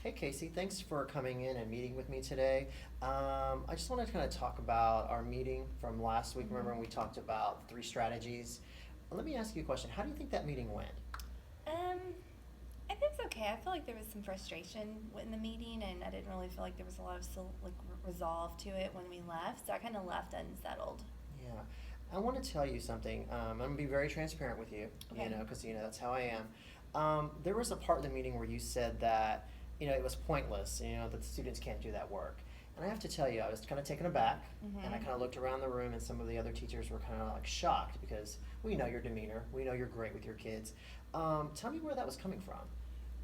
Hey Casey, thanks for coming in and meeting with me today. I just wanted to kind of talk about our meeting from last week. Remember when we talked about 3 strategies? Let me ask you a question. How do you think that meeting went? Um, I think it's okay. I feel like there was some frustration in the meeting, and I didn't really feel like there was a lot of resolve to it when we left. So I kind of left unsettled. Yeah, I want to tell you something. I'm going to be very transparent with you, Okay. because that's how I am. There was a part of the meeting where you said that, it was pointless, that the students can't do that work. And I have to tell you, I was kind of taken aback, and I Mhm. kind of looked around the room, and some of the other teachers were kind of like shocked because we know your demeanor, we know you're great with your kids. Tell me where that was coming from.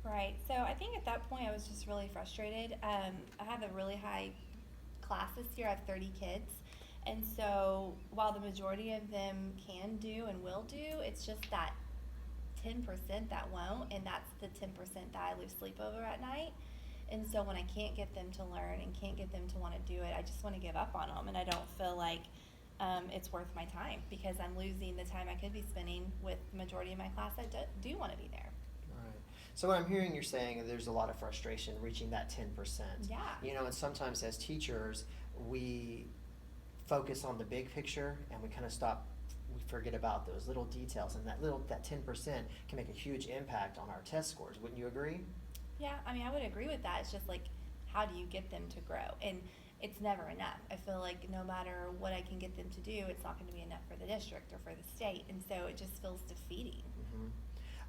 Right. So I think at that point I was just really frustrated. I have a really high class this year. I have 30 kids. And so while the majority of them can do and will do, it's just that 10% that won't, and that's the 10% that I lose sleep over at night. And so when I can't get them to learn and can't get them to want to do it, I just want to give up on them, and I don't feel like it's worth my time because I'm losing the time I could be spending with the majority of my class that do want to be there. Right. So what I'm hearing you're saying is there's a lot of frustration reaching that 10%. Yeah. And sometimes as teachers, we focus on the big picture and we kind of we forget about those little details, and that 10% can make a huge impact on our test scores. Wouldn't you agree? Yeah, I mean, I would agree with that. It's just like, how do you get them to grow? And it's never enough. I feel like no matter what I can get them to do, it's not going to be enough for the district or for the state. And so it just feels defeating. Hmm.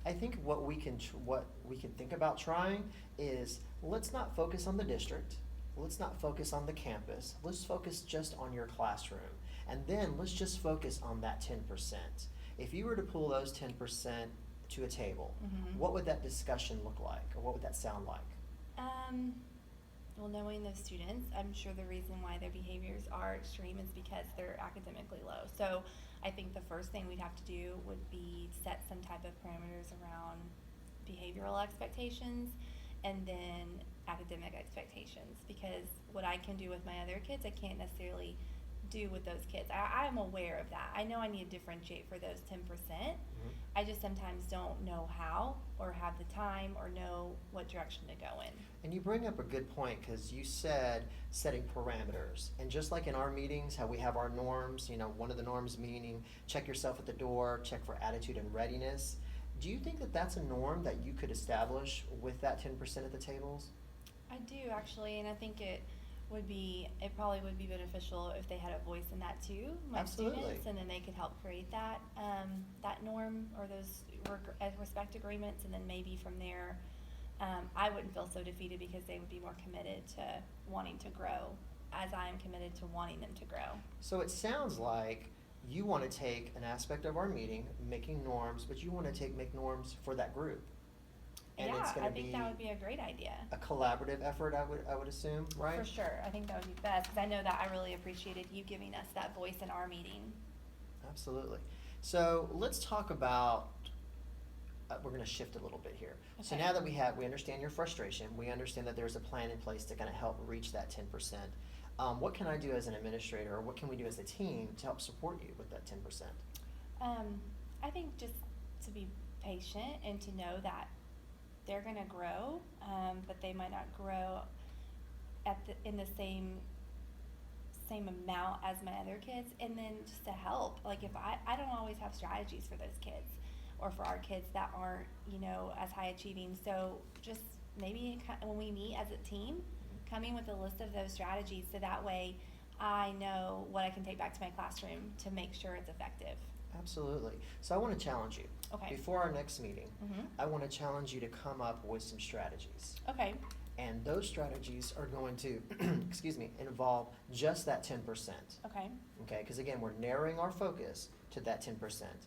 I think what we can think about trying is, let's not focus on the district. Let's not focus on the campus. Let's focus just on your classroom. And then let's just focus on that 10%. If you were to pull those 10% to a table, Mhm. what would that discussion look like, or what would that sound like? Um, well, knowing those students, I'm sure the reason why their behaviors are extreme is because they're academically low. So I think the first thing we'd have to do would be set some type of parameters around behavioral expectations and then academic expectations, because what I can do with my other kids, I can't necessarily do with those kids. I'm aware of that. I know I need to differentiate for those 10%. Mhm. I just sometimes don't know how or have the time or know what direction to go in. And you bring up a good point, because you said setting parameters. And just like in our meetings, how we have our norms, one of the norms meaning check yourself at the door, check for attitude and readiness. Do you think that that's a norm that you could establish with that 10% at the tables? I do actually, and I think it probably would be beneficial if they had a voice in that too, my Absolutely. students, and then they could help create that norm or those respect agreements, and then maybe from there, I wouldn't feel so defeated because they would be more committed to wanting to grow, as I am committed to wanting them to grow. So it sounds like you want to take an aspect of our meeting, making norms, but you want to make norms for that group. And Yeah, it's going I to think be that would be a great idea. a collaborative effort, I would assume, right? For sure, I think that would be best because I know that I really appreciated you giving us that voice in our meeting. Absolutely. So let's talk about, we're going to shift a little bit here. So Okay. now that we understand your frustration, we understand that there's a plan in place to kind of help reach that 10%. What can I do as an administrator, or what can we do as a team to help support you with that 10%? I think just to be patient and to know that they're going to grow, but they might not grow in the same amount as my other kids, and then just to help, like, if I don't always have strategies for those kids or for our kids that aren't as high achieving, so just maybe when we meet as a team, coming with a list of those strategies so that way I know what I can take back to my classroom to make sure it's effective. Absolutely. So I want to challenge you. Okay. Before our next meeting, Mhm. I want to challenge you to come up with some strategies. Okay. And those strategies are going to, excuse me, involve just that 10%. Okay. Okay, because again, we're narrowing our focus to that 10%.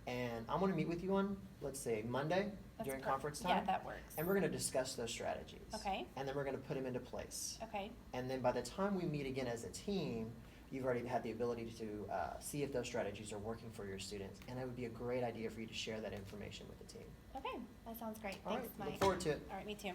And I'm going to meet with you on, let's say, Monday during conference time. Yeah, that works. And we're going to discuss those strategies. Okay. And then we're going to put them into place. Okay. And then by the time we meet again as a team, you've already had the ability to see if those strategies are working for your students. And it would be a great idea for you to share that information with the team. Okay. That sounds great. All Thanks, right, Mike. look forward to it. All right, me too.